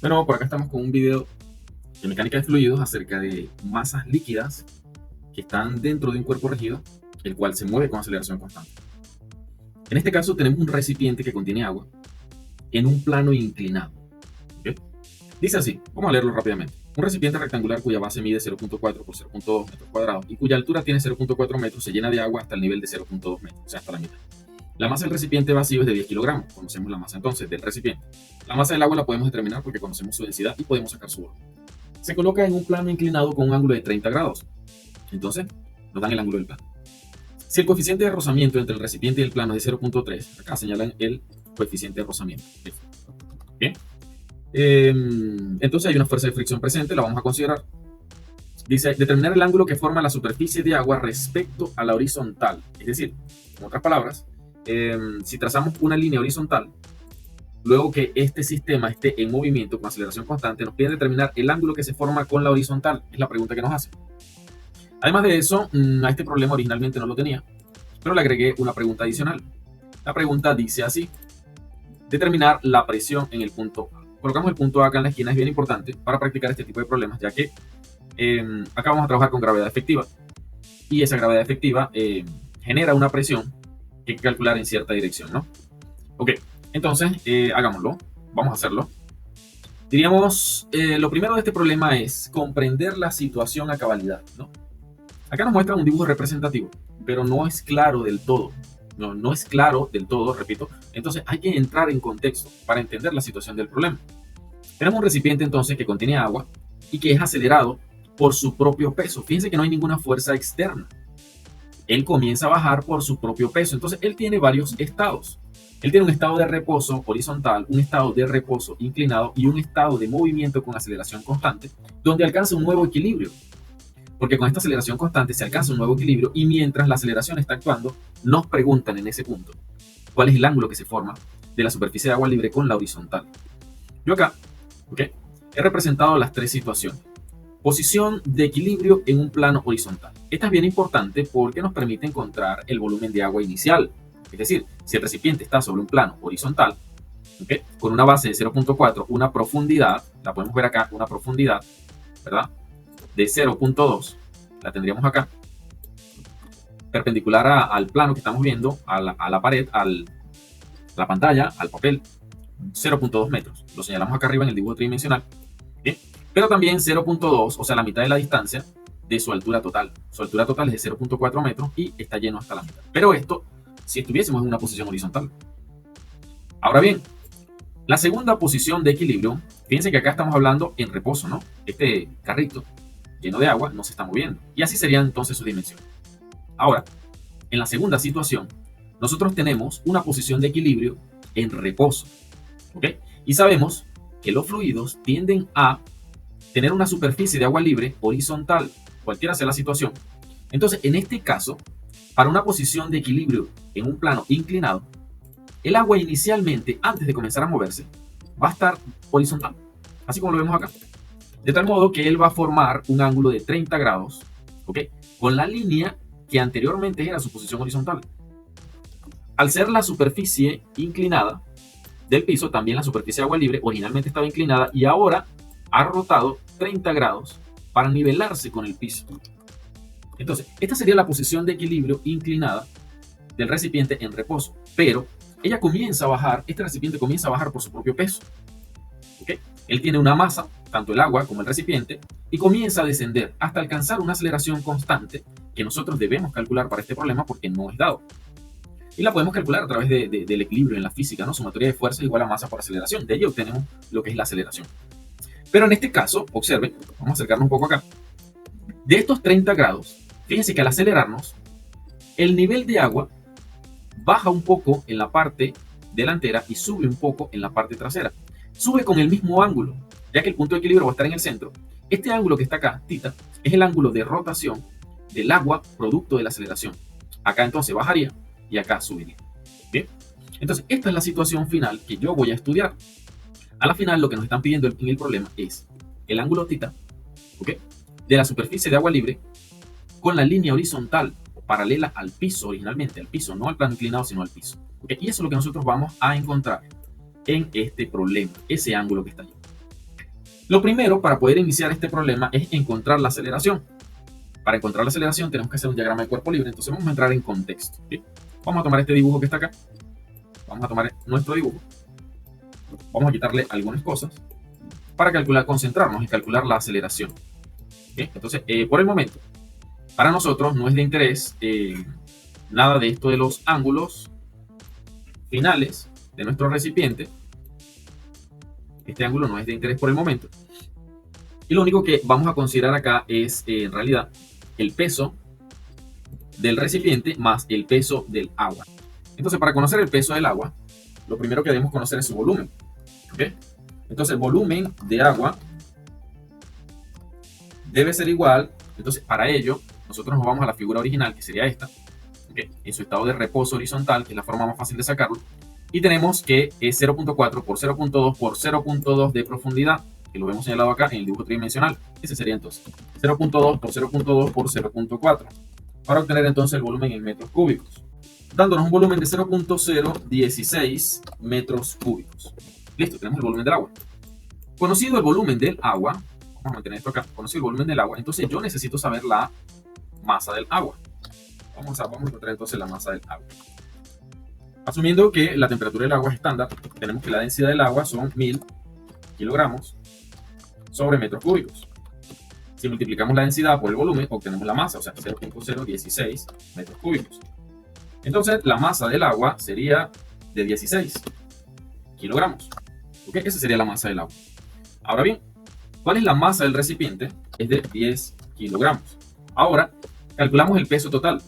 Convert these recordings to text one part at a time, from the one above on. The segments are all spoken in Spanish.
Bueno, por acá estamos con un video de mecánica de fluidos acerca de masas líquidas que están dentro de un cuerpo rígido, el cual se mueve con aceleración constante. En este caso tenemos un recipiente que contiene agua en un plano inclinado. ¿Okay? Dice así, vamos a leerlo rápidamente. Un recipiente rectangular cuya base mide 0.4 por 0.2 metros cuadrados y cuya altura tiene 0.4 metros se llena de agua hasta el nivel de 0.2 metros, o sea, hasta la mitad. La masa del recipiente vacío es de 10 kilogramos. Conocemos la masa entonces del recipiente. La masa del agua la podemos determinar porque conocemos su densidad y podemos sacar su volumen. Se coloca en un plano inclinado con un ángulo de 30 grados. Entonces, nos dan el ángulo del plano. Si el coeficiente de rozamiento entre el recipiente y el plano es de 0.3, acá señalan el coeficiente de rozamiento. Bien. Entonces hay una fuerza de fricción presente, la vamos a considerar. Dice, determinar el ángulo que forma la superficie de agua respecto a la horizontal. Es decir, en otras palabras, si trazamos una línea horizontal, luego que este sistema esté en movimiento con aceleración constante, nos pide determinar el ángulo que se forma con la horizontal. Es la pregunta que nos hace. Además de eso, a este problema originalmente no lo tenía, pero le agregué una pregunta adicional. La pregunta dice así: determinar la presión en el punto A. Colocamos el punto A acá en la esquina, es bien importante para practicar este tipo de problemas, ya que acá vamos a trabajar con gravedad efectiva. Y esa gravedad efectiva genera una presión que hay que calcular en cierta dirección, ¿no? Ok, entonces hagámoslo, vamos a hacerlo. Diríamos, lo primero de este problema es comprender la situación a cabalidad, ¿no? Acá nos muestra un dibujo representativo, pero no es claro del todo. No es claro del todo, repito. Entonces hay que entrar en contexto para entender la situación del problema. Tenemos un recipiente entonces que contiene agua y que es acelerado por su propio peso. Fíjense que no hay ninguna fuerza externa. Él comienza a bajar por su propio peso. Entonces él tiene varios estados. Él tiene un estado de reposo horizontal, un estado de reposo inclinado y un estado de movimiento con aceleración constante, donde alcanza un nuevo equilibrio. Porque con esta aceleración constante se alcanza un nuevo equilibrio y mientras la aceleración está actuando, nos preguntan en ese punto cuál es el ángulo que se forma de la superficie de agua libre con la horizontal. Yo acá, ¿okay?, he representado las tres situaciones. Posición de equilibrio en un plano horizontal. Esta es bien importante porque nos permite encontrar el volumen de agua inicial. Es decir, si el recipiente está sobre un plano horizontal, ¿okay?, con una base de 0.4, una profundidad, la podemos ver acá, una profundidad, ¿verdad?, de 0.2, la tendríamos acá, perpendicular al plano que estamos viendo, a la pared, a la pantalla, al papel, 0.2 metros. Lo señalamos acá arriba en el dibujo tridimensional. ¿Bien? Pero también 0.2, o sea, la mitad de la distancia de su altura total. Su altura total es de 0.4 metros y está lleno hasta la mitad. Pero esto, si estuviésemos en una posición horizontal. Ahora bien, la segunda posición de equilibrio, fíjense que acá estamos hablando en reposo, ¿no? Este carrito lleno de agua no se está moviendo. Y así serían entonces sus dimensiones. Ahora, en la segunda situación, nosotros tenemos una posición de equilibrio en reposo. ¿Ok? Y sabemos que los fluidos tienden a tener una superficie de agua libre horizontal, cualquiera sea la situación. Entonces, en este caso, para una posición de equilibrio en un plano inclinado, el agua inicialmente, antes de comenzar a moverse, va a estar horizontal, así como lo vemos acá. De tal modo que él va a formar un ángulo de 30 grados, ¿ok?, con la línea que anteriormente era su posición horizontal. Al ser la superficie inclinada del piso, también la superficie de agua libre originalmente estaba inclinada y ahora ha rotado 30 grados para nivelarse con el piso. Entonces, esta sería la posición de equilibrio inclinada del recipiente en reposo, pero ella comienza a bajar, este recipiente comienza a bajar por su propio peso. ¿Okay? Él tiene una masa, tanto el agua como el recipiente, y comienza a descender hasta alcanzar una aceleración constante que nosotros debemos calcular para este problema porque no es dado. Y la podemos calcular a través del equilibrio en la física, ¿no? Sumatoria de fuerzas igual a masa por aceleración. De ahí obtenemos lo que es la aceleración. Pero en este caso, observen, vamos a acercarnos un poco acá. De estos 30 grados, fíjense que al acelerarnos, el nivel de agua baja un poco en la parte delantera y sube un poco en la parte trasera. Sube con el mismo ángulo, ya que el punto de equilibrio va a estar en el centro. Este ángulo que está acá, θ, es el ángulo de rotación del agua producto de la aceleración. Acá entonces bajaría y acá subiría. Bien, entonces esta es la situación final que yo voy a estudiar. A la final lo que nos están pidiendo en el problema es el ángulo θ, ¿ok?, de la superficie de agua libre con la línea horizontal paralela al piso originalmente, al piso, no al plano inclinado, sino al piso. ¿Okay? Y eso es lo que nosotros vamos a encontrar en este problema, ese ángulo que está allí. Lo primero para poder iniciar este problema es encontrar la aceleración. Para encontrar la aceleración tenemos que hacer un diagrama de cuerpo libre, entonces vamos a entrar en contexto. ¿Sí? Vamos a tomar este dibujo que está acá, vamos a tomar nuestro dibujo, vamos a quitarle algunas cosas para calcular, concentrarnos y calcular la aceleración. ¿Sí? Entonces, por el momento, para nosotros no es de interés nada de esto de los ángulos finales de nuestro recipiente. Este ángulo no es de interés por el momento. Y lo único que vamos a considerar acá es, en realidad, el peso del recipiente más el peso del agua. Entonces, para conocer el peso del agua, lo primero que debemos conocer es su volumen. ¿Okay? Entonces, el volumen de agua debe ser igual. Entonces, para ello, nosotros nos vamos a la figura original, que sería esta, ¿okay? En su estado de reposo horizontal, que es la forma más fácil de sacarlo. Y tenemos que es 0.4 por 0.2 por 0.2 de profundidad, que lo vemos señalado acá en el dibujo tridimensional. Ese sería entonces 0.2 por 0.2 por 0.4, para obtener entonces el volumen en metros cúbicos, dándonos un volumen de 0.016 metros cúbicos. Listo, tenemos el volumen del agua. Conocido el volumen del agua, vamos a mantener esto acá, conocido el volumen del agua, entonces yo necesito saber la masa del agua. Vamos a encontrar entonces la masa del agua. Asumiendo que la temperatura del agua es estándar, tenemos que la densidad del agua son 1000 kilogramos sobre metros cúbicos. Si multiplicamos la densidad por el volumen, obtenemos la masa, o sea, 0.016 metros cúbicos. Entonces, la masa del agua sería de 16 kilogramos. ¿Okay? Esa sería la masa del agua. Ahora bien, ¿cuál es la masa del recipiente? Es de 10 kilogramos. Ahora, calculamos el peso total.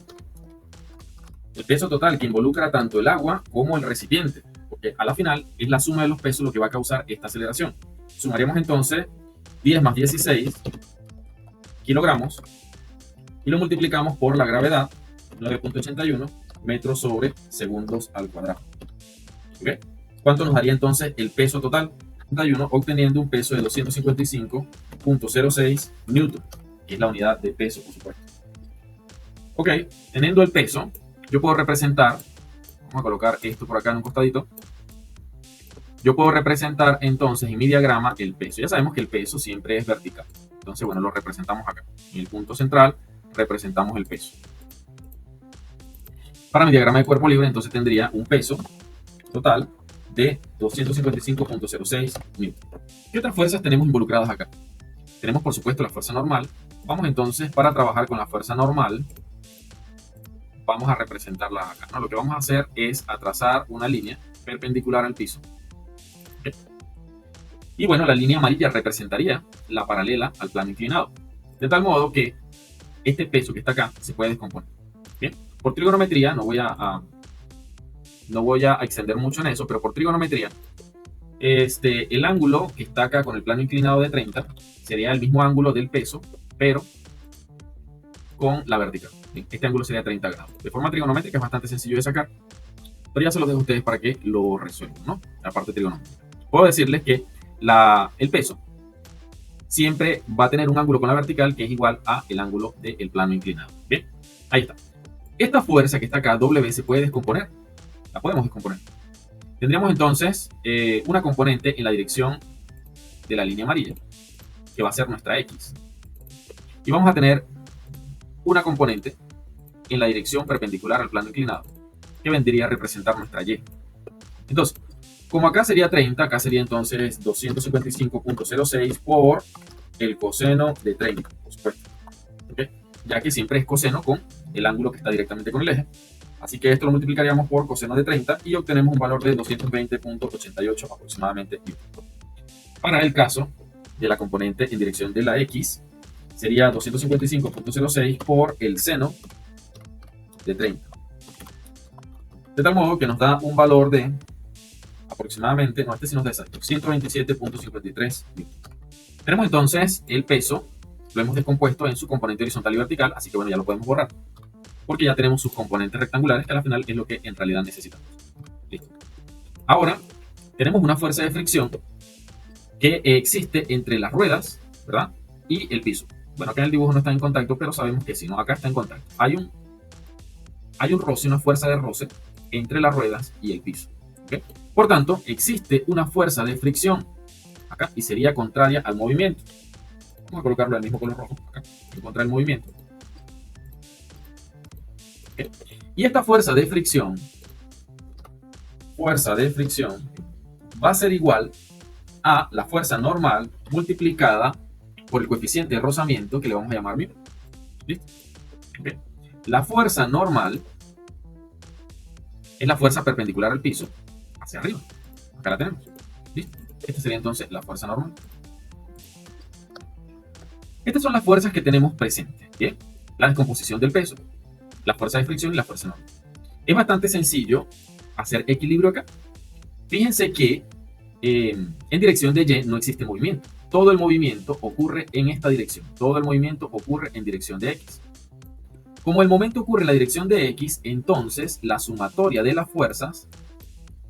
El peso total que involucra tanto el agua como el recipiente, porque a la final es la suma de los pesos lo que va a causar esta aceleración. Sumaríamos entonces 10 más 16 kilogramos y lo multiplicamos por la gravedad, 9.81 metros sobre segundos al cuadrado. ¿Okay? ¿Cuánto nos daría entonces el peso total? 81, obteniendo un peso de 255.06 newton, que es la unidad de peso, por supuesto. Ok, teniendo el peso, yo puedo representar, vamos a colocar esto por acá en un costadito, yo puedo representar entonces en mi diagrama el peso. Ya sabemos que el peso siempre es vertical. Entonces, bueno, lo representamos acá. En el punto central representamos el peso. Para mi diagrama de cuerpo libre, entonces tendría un peso total de 255.06 newton. ¿Qué otras fuerzas tenemos involucradas acá? Tenemos, por supuesto, la fuerza normal. Vamos entonces, para trabajar con la fuerza normal, vamos a representarla acá, ¿no? Lo que vamos a hacer es a trazar una línea perpendicular al piso. ¿Okay? Y bueno, la línea amarilla representaría la paralela al plano inclinado. De tal modo que este peso que está acá se puede descomponer. ¿Bien? Por trigonometría, no voy a extender mucho en eso, pero por trigonometría, el ángulo que está acá con el plano inclinado de 30 sería el mismo ángulo del peso, pero con la vertical. Este ángulo sería 30 grados. De forma trigonométrica es bastante sencillo de sacar, pero ya se los dejo a ustedes para que lo resuelvan, ¿no? La parte trigonométrica. Puedo decirles que el peso siempre va a tener un ángulo con la vertical que es igual a el ángulo del plano inclinado. Bien, ahí está. Esta fuerza que está acá, W, se puede descomponer. La podemos descomponer. Tendríamos entonces una componente en la dirección de la línea amarilla, que va a ser nuestra X. Y vamos a tener una componente en la dirección perpendicular al plano inclinado, que vendría a representar nuestra Y. Entonces, como acá sería 30, acá sería entonces 255.06 por el coseno de 30, por supuesto. ¿Okay? Ya que siempre es coseno con el ángulo que está directamente con el eje. Así que esto lo multiplicaríamos por coseno de 30 y obtenemos un valor de 220.88 aproximadamente. Para el caso de la componente en dirección de la X, sería 255.06 por el seno de 30. De tal modo que nos da un valor de aproximadamente, no, este sí nos da exacto, 127.53 newton. Tenemos entonces el peso, lo hemos descompuesto en su componente horizontal y vertical, así que bueno, ya lo podemos borrar, porque ya tenemos sus componentes rectangulares, que al final es lo que en realidad necesitamos. Listo. Ahora, tenemos una fuerza de fricción que existe entre las ruedas, ¿verdad? Y el piso. Bueno, acá en el dibujo no está en contacto, pero sabemos que si no, acá está en contacto. Hay un roce, una fuerza de roce entre las ruedas y el piso. ¿Okay? Por tanto, existe una fuerza de fricción acá y sería contraria al movimiento. Vamos a colocarlo al mismo color rojo, acá, contra el movimiento. ¿Okay? Y esta fuerza de fricción va a ser igual a la fuerza normal multiplicada por el coeficiente de rozamiento que le vamos a llamar μ. ¿Listo? Okay. La fuerza normal es la fuerza perpendicular al piso hacia arriba. Acá la tenemos. ¿Listo? Esta sería entonces la fuerza normal. Estas son las fuerzas que tenemos presentes. ¿Bien? La descomposición del peso, la fuerza de fricción y la fuerza normal. Es bastante sencillo hacer equilibrio acá. Fíjense que en dirección de Y no existe movimiento. Todo el movimiento ocurre en esta dirección. Todo el movimiento ocurre en dirección de X. Como el momento ocurre en la dirección de X, entonces la sumatoria de las fuerzas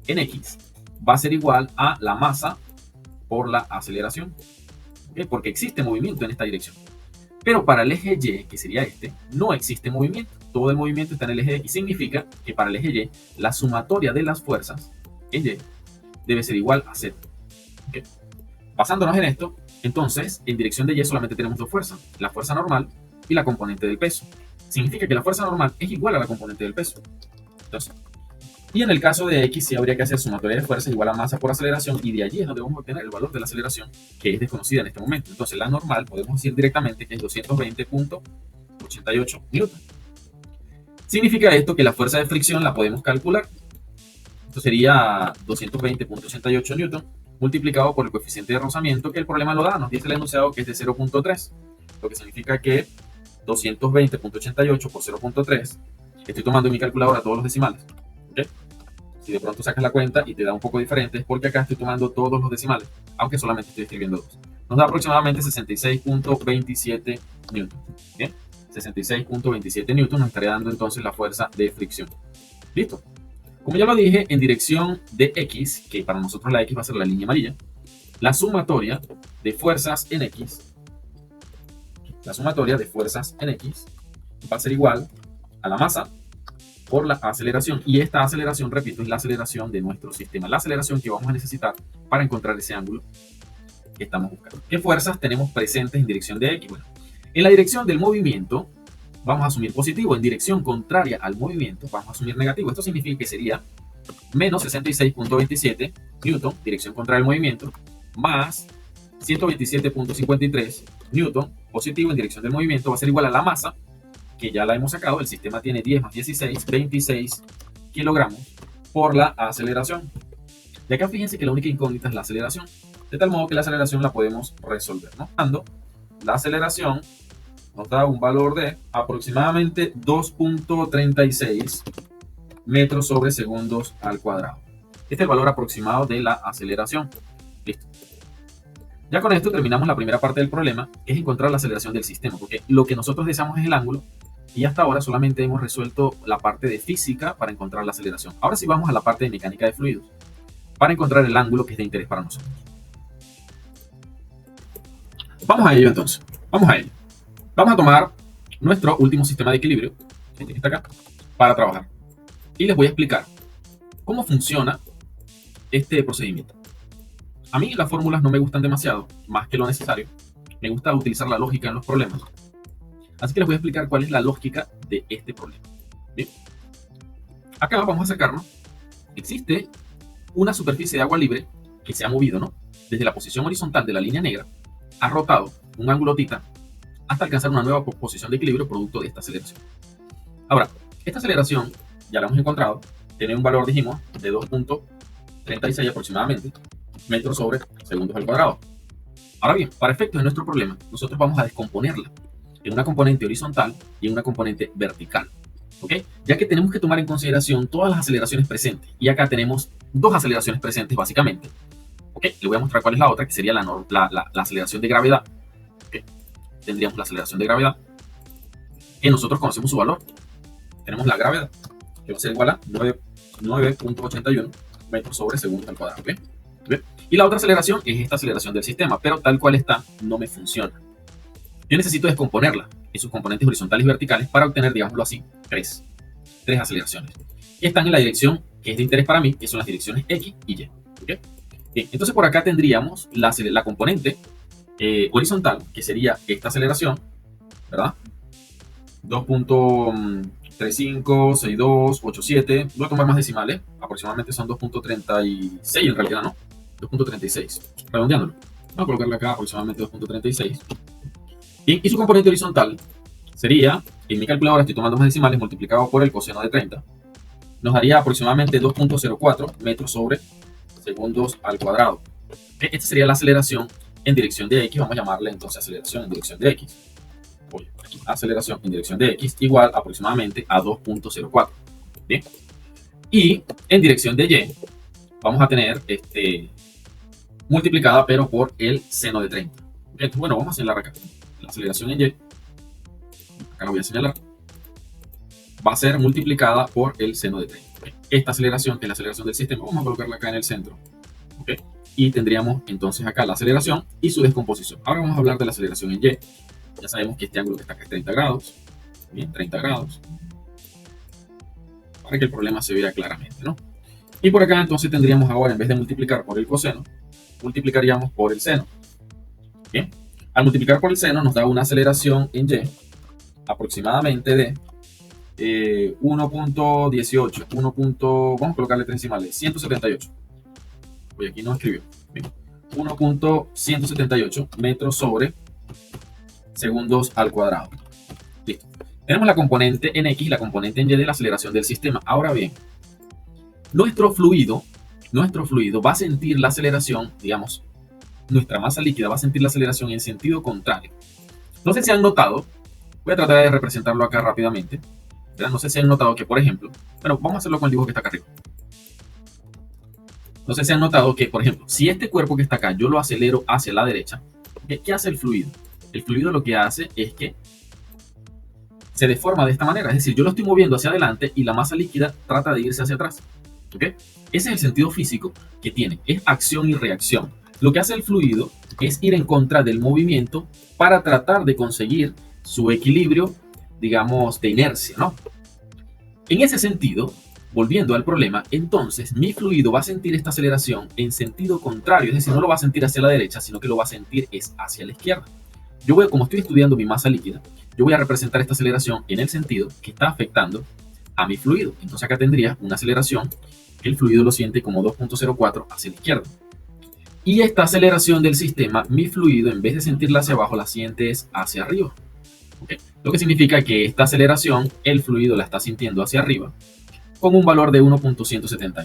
en X va a ser igual a la masa por la aceleración. ¿Okay? Porque existe movimiento en esta dirección. Pero para el eje Y, que sería este, no existe movimiento. Todo el movimiento está en el eje X. Significa que para el eje Y, la sumatoria de las fuerzas en Y debe ser igual a 0. ¿Okay? Basándonos en esto, entonces, en dirección de Y solamente tenemos dos fuerzas. La fuerza normal y la componente del peso. Significa que la fuerza normal es igual a la componente del peso. Entonces, y en el caso de X, sí habría que hacer sumatoria de fuerzas igual a masa por aceleración, y de allí es donde vamos a obtener el valor de la aceleración, que es desconocida en este momento. Entonces, la normal podemos decir directamente que es 220.88 newton. Significa esto que la fuerza de fricción la podemos calcular. Esto sería 220.88 newton multiplicado por el coeficiente de rozamiento, que el problema lo da. Nos dice el enunciado que es de 0.3, lo que significa que 220.88 por 0.3, estoy tomando en mi calculadora todos los decimales. ¿Okay? Si de pronto sacas la cuenta y te da un poco diferente, es porque acá estoy tomando todos los decimales, aunque solamente estoy escribiendo dos. Nos da aproximadamente 66.27 newton. ¿Bien? 66.27 newton nos estaría dando entonces la fuerza de fricción. ¿Listo? Como ya lo dije, en dirección de X, que para nosotros la X va a ser la línea amarilla, la sumatoria de fuerzas en X, va a ser igual a la masa por la aceleración. Y esta aceleración, repito, es la aceleración de nuestro sistema. La aceleración que vamos a necesitar para encontrar ese ángulo que estamos buscando. ¿Qué fuerzas tenemos presentes en dirección de X? Bueno, en la dirección del movimiento vamos a asumir positivo. En dirección contraria al movimiento vamos a asumir negativo. Esto significa que sería menos 66.27 newton, dirección contraria al movimiento, más 127.53 newton, positivo en dirección del movimiento, va a ser igual a la masa, que ya la hemos sacado. El sistema tiene 10 más 16, 26 kilogramos por la aceleración. Y acá fíjense que la única incógnita es la aceleración, de tal modo que la aceleración la podemos resolver, ¿no? La aceleración nos da un valor de aproximadamente 2.36 metros sobre segundos al cuadrado. Este es el valor aproximado de la aceleración. Listo. Ya con esto terminamos la primera parte del problema, que es encontrar la aceleración del sistema, porque lo que nosotros deseamos es el ángulo, y hasta ahora solamente hemos resuelto la parte de física para encontrar la aceleración. Ahora sí vamos a la parte de mecánica de fluidos, para encontrar el ángulo que es de interés para nosotros. Vamos a ello entonces. Vamos a tomar nuestro último sistema de equilibrio, este que está acá, para trabajar. Y les voy a explicar cómo funciona este procedimiento. A mí las fórmulas no me gustan demasiado, más que lo necesario. Me gusta utilizar la lógica en los problemas. Así que les voy a explicar cuál es la lógica de este problema. Bien. Acá vamos a acercarnos. Existe una superficie de agua libre que se ha movido, ¿no? Desde la posición horizontal de la línea negra, ha rotado un ángulo θ hasta alcanzar una nueva posición de equilibrio producto de esta aceleración. Ahora, esta aceleración ya la hemos encontrado, tiene un valor, dijimos, de 2.36 aproximadamente metros sobre segundos al cuadrado. Ahora bien, para efectos de nuestro problema, nosotros vamos a descomponerla en una componente horizontal y en una componente vertical. ¿Ok? Ya que tenemos que tomar en consideración todas las aceleraciones presentes. Y acá tenemos dos aceleraciones presentes básicamente. ¿Ok? Le voy a mostrar cuál es la otra, que sería la aceleración de gravedad. ¿Ok? Tendríamos la aceleración de gravedad, que nosotros conocemos su valor. Tenemos la gravedad, que va a ser igual a 9.81 metros sobre segundo al cuadrado. ¿Ok? ¿Ve? Y la otra aceleración es esta aceleración del sistema, pero tal cual está, no me funciona. Yo necesito descomponerla en sus componentes horizontales y verticales para obtener, digámoslo así, tres aceleraciones. Y están en la dirección que es de interés para mí, que son las direcciones X y Y. ¿Okay? Bien, entonces por acá tendríamos la componente horizontal, que sería esta aceleración, ¿verdad? 2.356287, voy a tomar más decimales, aproximadamente son 2.36 en realidad, ¿no? 2.36, redondeándolo. Vamos a colocarle acá aproximadamente 2.36. Y su componente horizontal sería, en mi calculadora estoy tomando más decimales, multiplicado por el coseno de 30, nos daría aproximadamente 2.04 metros sobre segundos al cuadrado. Esta sería la aceleración en dirección de X, vamos a llamarle entonces aceleración en dirección de X. Aceleración en dirección de X igual aproximadamente a 2.04. Bien. Y en dirección de Y vamos a tener multiplicada pero por el seno de 30. Entonces, bueno, vamos a señalar acá. La aceleración en Y, acá la voy a señalar, va a ser multiplicada por el seno de 30. Esta aceleración, que es la aceleración del sistema, vamos a colocarla acá en el centro. ¿Okay? Y tendríamos entonces acá la aceleración y su descomposición. Ahora vamos a hablar de la aceleración en Y. Ya sabemos que este ángulo que está acá es 30 grados. Bien, 30 grados. Para que el problema se vea claramente, ¿no? Y por acá entonces tendríamos ahora, en vez de multiplicar por el coseno, multiplicaríamos por el seno. Bien. Al multiplicar por el seno nos da una aceleración en Y aproximadamente de 1.18, vamos a colocarle 3 decimales, 178. Oye, aquí no escribió. 1.178 metros sobre segundos al cuadrado. Listo. Tenemos la componente en X y la componente en Y de la aceleración del sistema. Ahora bien, nuestro fluido va a sentir la aceleración, digamos, nuestra masa líquida va a sentir la aceleración en sentido contrario. No sé si han notado, voy a tratar de representarlo acá rápidamente. ¿Verdad? No sé si han notado que, por ejemplo, bueno, vamos a hacerlo con el dibujo que está acá arriba. No sé si han notado que, por ejemplo, si este cuerpo que está acá yo lo acelero hacia la derecha, ¿qué hace el fluido? El fluido lo que hace es que se deforma de esta manera, es decir, yo lo estoy moviendo hacia adelante y la masa líquida trata de irse hacia atrás. ¿Ok? Ese es el sentido físico que tiene, es acción y reacción. Lo que hace el fluido es ir en contra del movimiento para tratar de conseguir su equilibrio, digamos, de inercia, ¿no? En ese sentido, volviendo al problema, entonces mi fluido va a sentir esta aceleración en sentido contrario, es decir, no lo va a sentir hacia la derecha, sino que lo va a sentir es hacia la izquierda. Yo voy, como estoy estudiando mi masa líquida, yo voy a representar esta aceleración en el sentido que está afectando a mi fluido. Entonces acá tendría una aceleración que el fluido lo siente como 2.04 hacia la izquierda. Y esta aceleración del sistema, mi fluido, en vez de sentirla hacia abajo, la siente es hacia arriba. ¿Okay? Lo que significa que esta aceleración, el fluido la está sintiendo hacia arriba, con un valor de 1.178.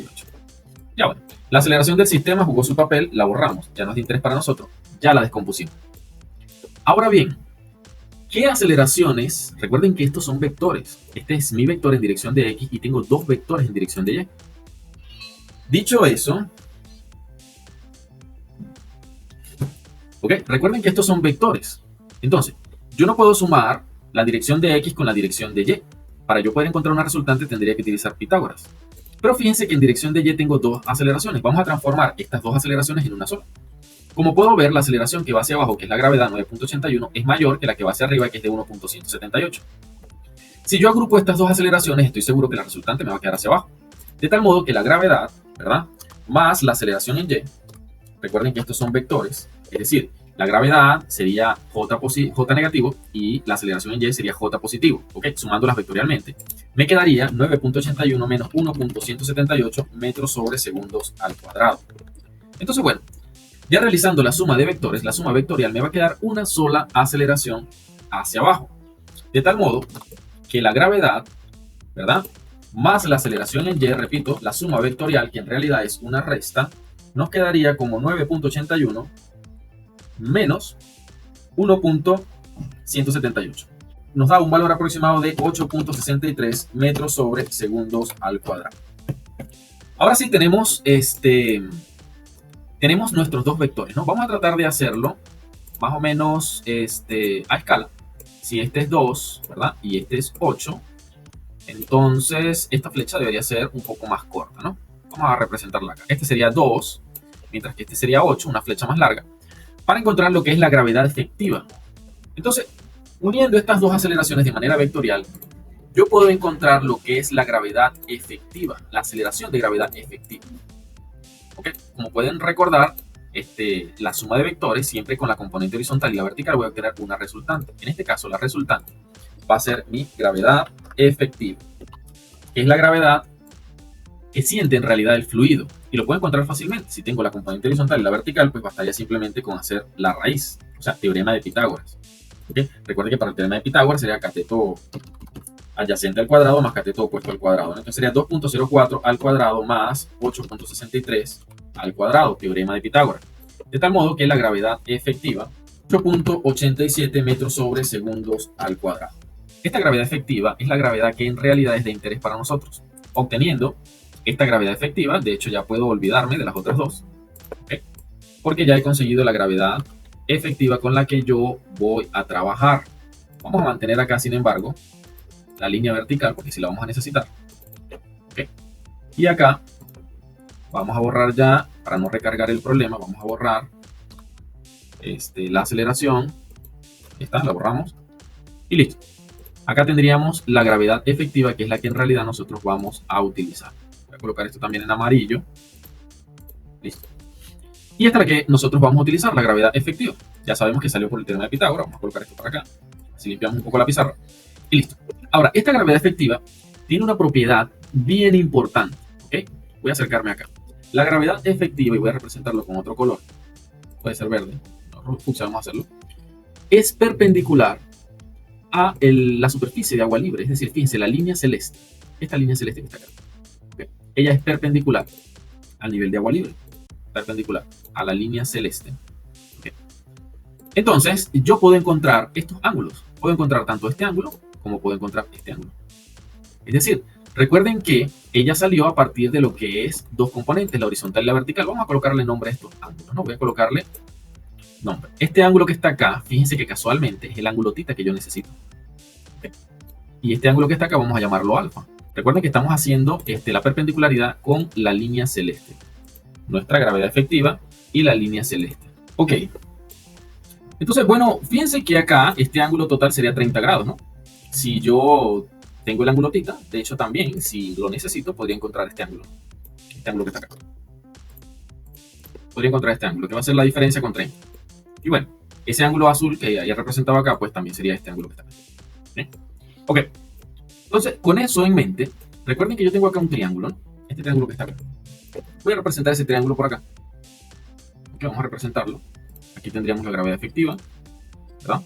Ya bueno, la aceleración del sistema jugó su papel, la borramos, ya no es de interés para nosotros, ya la descompusimos. Ahora bien, ¿qué aceleraciones? Recuerden que estos son vectores. Este es mi vector en dirección de X y tengo dos vectores en dirección de Y. Dicho eso, recuerden que estos son vectores. Entonces, yo no puedo sumar la dirección de X con la dirección de Y. Para yo poder encontrar una resultante tendría que utilizar Pitágoras. Pero fíjense que en dirección de Y tengo dos aceleraciones. Vamos a transformar estas dos aceleraciones en una sola. Como puedo ver, la aceleración que va hacia abajo, que es la gravedad 9.81, es mayor que la que va hacia arriba, que es de 1.178. Si yo agrupo estas dos aceleraciones, estoy seguro que la resultante me va a quedar hacia abajo. De tal modo que la gravedad, ¿verdad?, más la aceleración en Y, recuerden que estos son vectores, es decir, la gravedad sería J negativo y la aceleración en Y sería J positivo, sumándolas vectorialmente. Me quedaría 9.81 menos 1.178 metros sobre segundos al cuadrado. Entonces, bueno, ya realizando la suma de vectores, la suma vectorial me va a quedar una sola aceleración hacia abajo. De tal modo que la gravedad, ¿verdad?, más la aceleración en Y, repito, la suma vectorial, que en realidad es una resta, nos quedaría como 9.81 menos 1.178. Nos da un valor aproximado de 8.63 metros sobre segundos al cuadrado. Ahora sí tenemos nuestros dos vectores, ¿no? Vamos a tratar de hacerlo más o menos a escala. Si este es 2, ¿verdad?, y este es 8, entonces esta flecha debería ser un poco más corta, ¿no? Vamos a representarla acá. Este sería 2, mientras que este sería 8, una flecha más larga, para encontrar lo que es la gravedad efectiva. Entonces, uniendo estas dos aceleraciones de manera vectorial, yo puedo encontrar lo que es la gravedad efectiva, la aceleración de gravedad efectiva. ¿Ok? Como pueden recordar, la suma de vectores, siempre con la componente horizontal y la vertical, voy a obtener una resultante. En este caso, la resultante va a ser mi gravedad efectiva, que es la gravedad que siente en realidad el fluido. Y lo puedo encontrar fácilmente. Si tengo la componente horizontal y la vertical, pues bastaría simplemente con hacer la raíz, o sea, teorema de Pitágoras. ¿Okay? Recuerden que para el teorema de Pitágoras sería cateto adyacente al cuadrado más cateto opuesto al cuadrado, ¿no? Entonces sería 2.04 al cuadrado más 8.63 al cuadrado, teorema de Pitágoras. De tal modo que la gravedad efectiva, 8.87 metros sobre segundos al cuadrado. Esta gravedad efectiva es la gravedad que en realidad es de interés para nosotros. Obteniendo esta gravedad efectiva, de hecho ya puedo olvidarme de las otras dos, ¿okay? Porque ya he conseguido la gravedad efectiva con la que yo voy a trabajar. Vamos a mantener acá, sin embargo, la línea vertical, porque si la vamos a necesitar. ¿Okay? Y acá vamos a borrar ya, para no recargar el problema, vamos a borrar la aceleración. Esta la borramos y listo. Acá tendríamos la gravedad efectiva, que es la que en realidad nosotros vamos a utilizar. Voy a colocar esto también en amarillo. Listo. Y esta es la que nosotros vamos a utilizar, la gravedad efectiva. Ya sabemos que salió por el teorema de Pitágoras. Vamos a colocar esto para acá. Así limpiamos un poco la pizarra. Y listo. Ahora, esta gravedad efectiva tiene una propiedad bien importante. ¿Okay? Voy a acercarme acá. La gravedad efectiva, y voy a representarlo con otro color. Puede ser verde. No, vamos a hacerlo. Es perpendicular a la superficie de agua libre. Es decir, fíjense, la línea celeste. Esta línea celeste que está acá. ¿Okay? Ella es perpendicular al nivel de agua libre. Perpendicular a la línea celeste. ¿Okay? Entonces, yo puedo encontrar estos ángulos. Puedo encontrar tanto este ángulo como puedo encontrar este ángulo. Es decir, recuerden que ella salió a partir de lo que es dos componentes, la horizontal y la vertical. Vamos a colocarle nombre a estos ángulos, ¿no? Voy a colocarle nombre. Este ángulo que está acá, fíjense que casualmente es el ángulo tita que yo necesito. ¿Okay? Y este ángulo que está acá vamos a llamarlo alfa. Recuerden que estamos haciendo la perpendicularidad con la línea celeste. Nuestra gravedad efectiva y la línea celeste. Ok. Entonces, bueno, fíjense que acá este ángulo total sería 30 grados, ¿no? Si yo tengo el ángulo tita, de hecho también, si lo necesito, podría encontrar este ángulo que está acá. Podría encontrar este ángulo, que va a ser la diferencia con 30. Y bueno, ese ángulo azul que ya representaba acá, pues también sería este ángulo que está acá. ¿Sí? Ok. Entonces, con eso en mente, recuerden que yo tengo acá un triángulo, ¿no? Este triángulo que está acá. Voy a representar ese triángulo por acá. Ok, vamos a representarlo. Aquí tendríamos la gravedad efectiva, ¿verdad?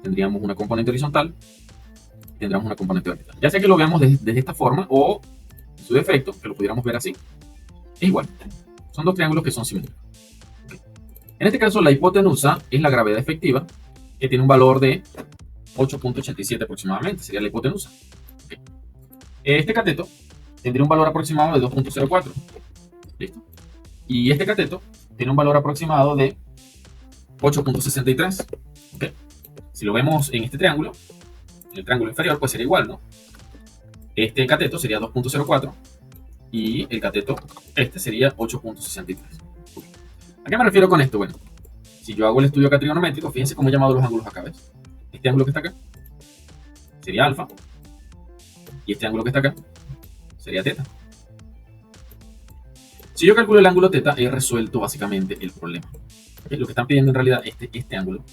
Tendríamos una componente horizontal. Tendremos una componente vertical. Ya sea que lo veamos desde esta forma o, en su defecto, que lo pudiéramos ver así, es igual. Son dos triángulos que son simétricos. Okay. En este caso, la hipotenusa es la gravedad efectiva, que tiene un valor de 8.87 aproximadamente, sería la hipotenusa. Okay. Este cateto tendría un valor aproximado de 2.04. ¿Listo? Y este cateto tiene un valor aproximado de 8.63. Okay. Si lo vemos en este triángulo, el triángulo inferior, pues sería igual, ¿no? Este cateto sería 2.04 y el cateto sería 8.63. ¿A qué me refiero con esto? Bueno, si yo hago el estudio acá trigonométrico, fíjense cómo he llamado los ángulos acá, ¿ves? Este ángulo que está acá sería alfa y este ángulo que está acá sería teta. Si yo calculo el ángulo teta, he resuelto básicamente el problema. ¿Okay? Lo que están pidiendo en realidad es este ángulo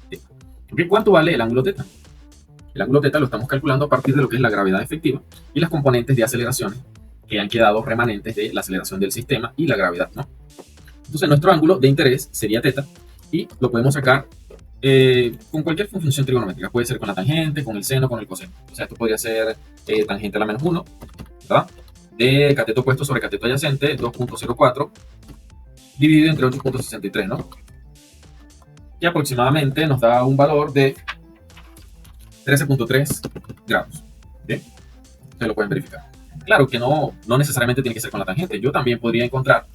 teta. ¿Okay? ¿Cuánto vale el ángulo teta? El ángulo teta lo estamos calculando a partir de lo que es la gravedad efectiva y las componentes de aceleraciones que han quedado remanentes de la aceleración del sistema y la gravedad, ¿no? Entonces nuestro ángulo de interés sería teta y lo podemos sacar con cualquier función trigonométrica. Puede ser con la tangente, con el seno, con el coseno. O sea, esto podría ser tangente a la menos 1, ¿verdad? De cateto opuesto sobre cateto adyacente, 2.04, dividido entre 8.63, ¿no? Y aproximadamente nos da un valor de 13.3 grados. ¿Bien? Ustedes lo pueden verificar. Claro que no necesariamente tiene que ser con la tangente. Yo también podría encontrar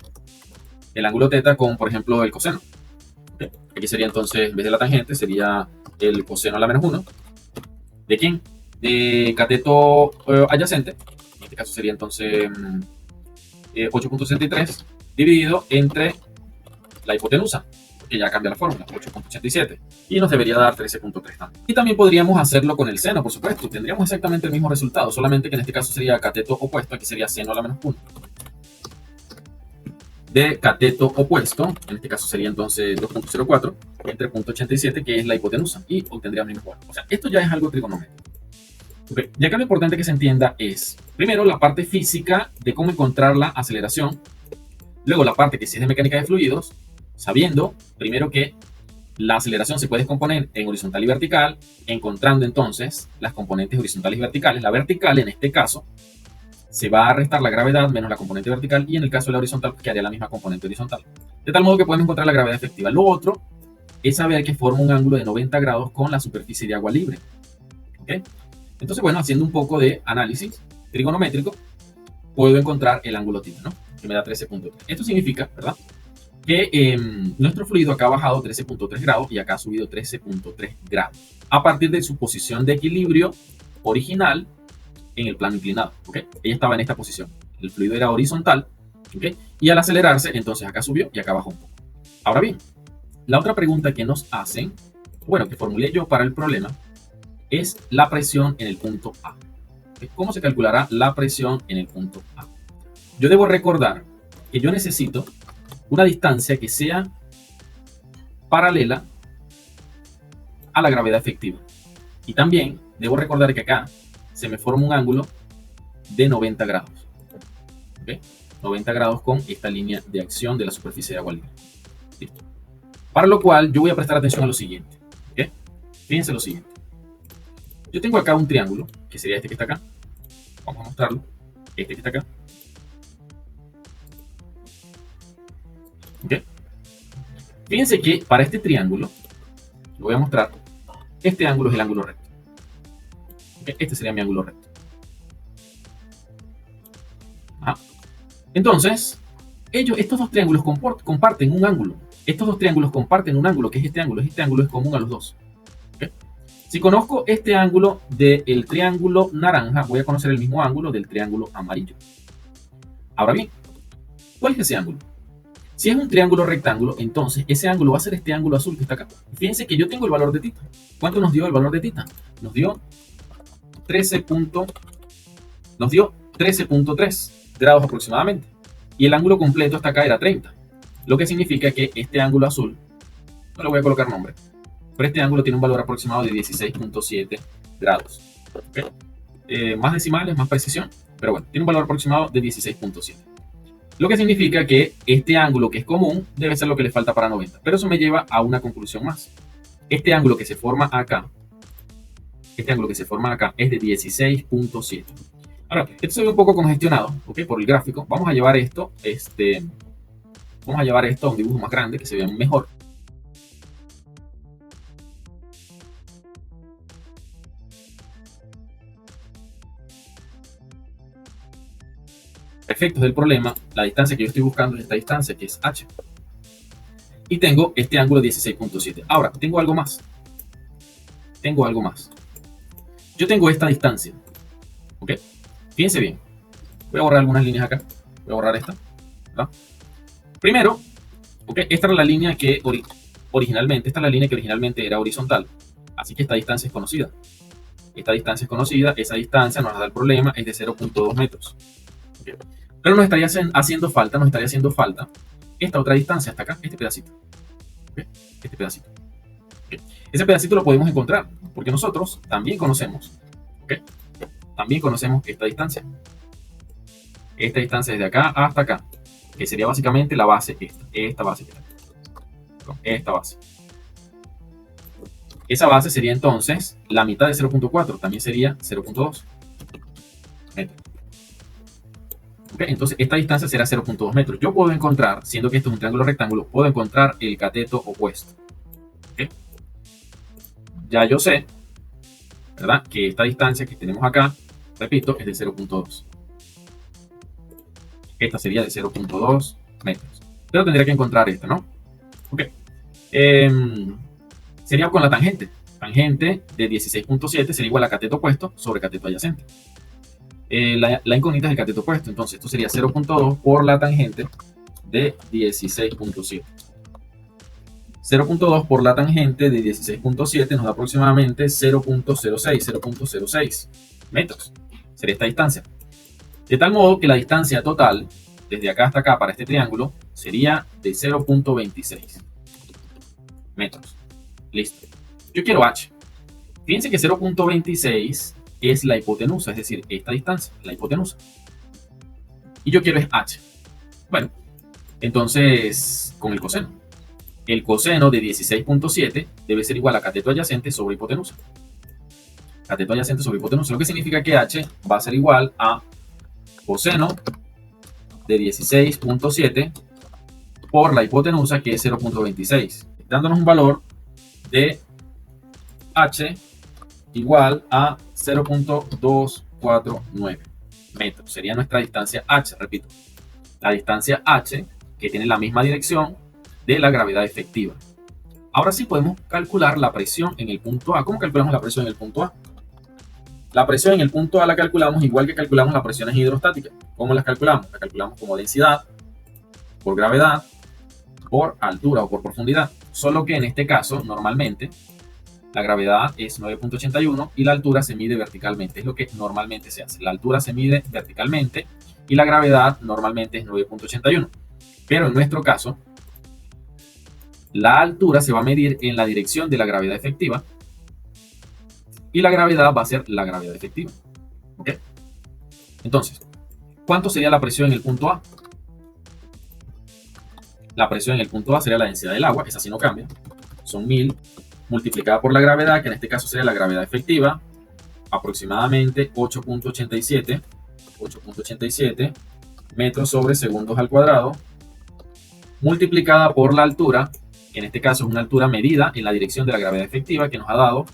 el ángulo teta con, por ejemplo, el coseno. ¿Okay? Aquí sería entonces, en vez de la tangente, sería el coseno a la menos 1. ¿De quién? De cateto adyacente. En este caso sería entonces 8.63 dividido entre la hipotenusa, que ya cambia la fórmula, 8.87, y nos debería dar 13.3 también. Y también podríamos hacerlo con el seno, por supuesto. Tendríamos exactamente el mismo resultado, solamente que en este caso sería cateto opuesto, aquí sería seno a la menos 1. de cateto opuesto, en este caso sería entonces 2.04 entre 0.87, que es la hipotenusa, y obtendríamos el mismo valor. O sea, esto ya es algo trigonométrico. Okay. Y acá lo importante que se entienda es, primero, la parte física de cómo encontrar la aceleración, luego la parte que sí es de mecánica de fluidos, sabiendo, primero, que la aceleración se puede descomponer en horizontal y vertical, encontrando entonces las componentes horizontales y verticales. La vertical, en este caso, se va a restar la gravedad menos la componente vertical, y en el caso de la horizontal quedaría la misma componente horizontal. De tal modo que podemos encontrar la gravedad efectiva. Lo otro es saber que forma un ángulo de 90 grados con la superficie de agua libre. ¿Okay? Entonces, bueno, haciendo un poco de análisis trigonométrico, puedo encontrar el ángulo θ, ¿no? Que me da 13.3. Esto significa, ¿verdad?, que nuestro fluido acá ha bajado 13.3 grados y acá ha subido 13.3 grados a partir de su posición de equilibrio original en el plano inclinado. ¿Okay? Ella estaba en esta posición. El fluido era horizontal. ¿Okay? Y al acelerarse, entonces acá subió y acá bajó un poco. Ahora bien, la otra pregunta que nos hacen, bueno, que formulé yo para el problema, es la presión en el punto A. ¿Okay? ¿Cómo se calculará la presión en el punto A? Yo debo recordar que yo necesito una distancia que sea paralela a la gravedad efectiva. Y también debo recordar que acá se me forma un ángulo de 90 grados. ¿Okay? 90 grados con esta línea de acción de la superficie de agua libre. ¿Listo? Para lo cual yo voy a prestar atención a lo siguiente. ¿Okay? Fíjense lo siguiente. Yo tengo acá un triángulo, que sería este que está acá. Vamos a mostrarlo. Este que está acá. ¿Okay? Fíjense que para este triángulo, lo voy a mostrar, este ángulo es el ángulo recto. ¿Okay? Este sería mi ángulo recto. Ajá. Entonces, estos dos triángulos comparten un ángulo. Estos dos triángulos comparten un ángulo, que es este ángulo. Este ángulo es común a los dos. ¿Okay? Si conozco este ángulo del triángulo naranja, voy a conocer el mismo ángulo del triángulo amarillo. Ahora bien, ¿cuál es ese ángulo? Si es un triángulo rectángulo, entonces ese ángulo va a ser este ángulo azul que está acá. Fíjense que yo tengo el valor de θ. ¿Cuánto nos dio el valor de θ? Nos dio 13.3 grados aproximadamente. Y el ángulo completo hasta acá era 30. Lo que significa que este ángulo azul, no le voy a colocar nombre, pero este ángulo tiene un valor aproximado de 16.7 grados. ¿Okay? Más decimales, más precisión, pero bueno, tiene un valor aproximado de 16.7. Lo que significa que este ángulo, que es común, debe ser lo que le falta para 90. Pero eso me lleva a una conclusión más. Este ángulo que se forma acá, es de 16.7. Ahora, esto se ve un poco congestionado, ¿okay?, por el gráfico. Vamos a llevar esto a un dibujo más grande, que se vea mejor. Efectos del problema, la distancia que yo estoy buscando es esta distancia, que es h. Y tengo este ángulo 16.7. Ahora, tengo algo más. Yo tengo esta distancia. ¿Ok? Fíjense bien. Voy a borrar algunas líneas acá. Voy a borrar esta, ¿verdad? Primero, ¿okay?, esta era la línea que originalmente era horizontal. Así que esta distancia es conocida. Esa distancia nos da el problema, es de 0.2 metros. ¿Okay? Pero nos estaría haciendo falta esta otra distancia hasta acá, este pedacito. ¿Okay? Este pedacito. ¿Okay? Ese pedacito lo podemos encontrar, porque nosotros también conocemos, ¿okay?, también conocemos esta distancia. Esta distancia desde acá hasta acá, que sería básicamente la base, esta base. Esta base. Esa base sería entonces la mitad de 0.4, también sería 0.2 metros. ¿Okay? Entonces esta distancia será 0.2 metros. Yo puedo encontrar, siendo que esto es un triángulo rectángulo, puedo encontrar el cateto opuesto. ¿Okay? Ya yo sé, ¿verdad?, que esta distancia que tenemos acá, repito, es de 0.2. Esta sería de 0.2 metros. Pero tendría que encontrar esta, ¿no? Ok. Sería con la tangente. Tangente de 16.7 sería igual a cateto opuesto sobre cateto adyacente. La incógnita es el cateto opuesto. Entonces esto sería 0.2 por la tangente de 16.7. 0.2 por la tangente de 16.7 nos da aproximadamente 0.06 metros. Sería esta distancia. De tal modo que la distancia total, desde acá hasta acá para este triángulo, sería de 0.26 metros. Listo. Yo quiero h. Fíjense que 0.26 es la hipotenusa, es decir, esta distancia, la hipotenusa. Y yo quiero es h. Bueno, entonces, con el coseno. El coseno de 16.7 debe ser igual a cateto adyacente sobre hipotenusa. Cateto adyacente sobre hipotenusa, lo que significa que h va a ser igual a coseno de 16.7 por la hipotenusa, que es 0.26, dándonos un valor de h igual a 0.249 metros. Sería nuestra distancia h, repito. La distancia h, que tiene la misma dirección de la gravedad efectiva. Ahora sí podemos calcular la presión en el punto A. ¿Cómo calculamos la presión en el punto A? La presión en el punto A la calculamos igual que calculamos las presiones hidrostáticas. ¿Cómo las calculamos? La calculamos como densidad, por gravedad, por altura o por profundidad. Solo que en este caso, normalmente, la gravedad es 9.81 y la altura se mide verticalmente. Es lo que normalmente se hace. La altura se mide verticalmente y la gravedad normalmente es 9.81. Pero en nuestro caso, la altura se va a medir en la dirección de la gravedad efectiva y la gravedad va a ser la gravedad efectiva. ¿Ok? Entonces, ¿cuánto sería la presión en el punto A? La presión en el punto A sería la densidad del agua, esa sí no cambia. Son 1000 multiplicada por la gravedad, que en este caso sería la gravedad efectiva, aproximadamente 8.87 metros sobre segundos al cuadrado, multiplicada por la altura, que en este caso es una altura medida en la dirección de la gravedad efectiva, que nos ha dado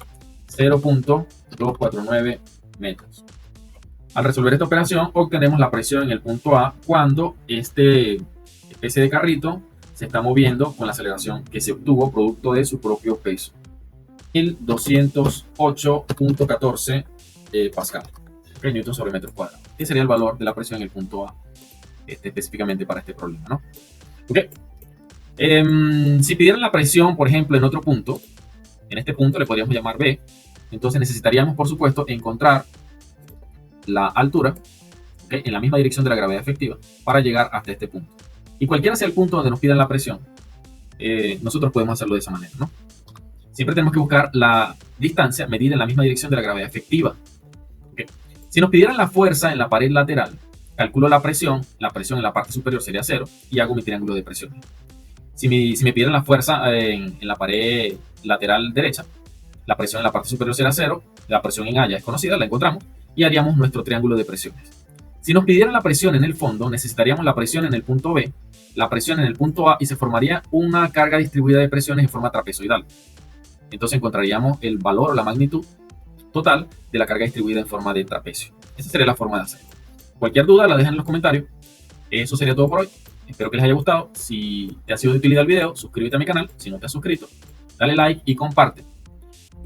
0.249 metros. Al resolver esta operación, obtenemos la presión en el punto A cuando este especie de carrito se está moviendo con la aceleración que se obtuvo producto de su propio peso. 1208.14 pascal, newton sobre metro cuadrado. Este sería el valor de la presión en el punto A, específicamente para este problema, ¿no? Okay. Si pidieran la presión, por ejemplo, en otro punto, en este punto le podríamos llamar B, entonces necesitaríamos, por supuesto, encontrar la altura, ¿okay?, en la misma dirección de la gravedad efectiva para llegar hasta este punto. Y cualquiera sea el punto donde nos pidan la presión, nosotros podemos hacerlo de esa manera, ¿no? Siempre tenemos que buscar la distancia medida en la misma dirección de la gravedad efectiva. ¿Okay? Si nos pidieran la fuerza en la pared lateral, calculo la presión en la parte superior sería 0 y hago mi triángulo de presiones. Si me pidieran la fuerza en la pared lateral derecha, la presión en la parte superior será 0, la presión en A ya es conocida, la encontramos, y haríamos nuestro triángulo de presiones. Si nos pidieran la presión en el fondo, necesitaríamos la presión en el punto B, la presión en el punto A, y se formaría una carga distribuida de presiones en forma trapezoidal. Entonces encontraríamos el valor o la magnitud total de la carga distribuida en forma de trapecio. Esa sería la forma de hacerlo. Cualquier duda la dejan en los comentarios. Eso sería todo por hoy. Espero que les haya gustado. Si te ha sido de utilidad el video, suscríbete a mi canal. Si no te has suscrito, dale like y comparte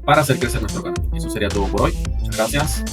para hacer crecer nuestro canal. Eso sería todo por hoy. Muchas gracias.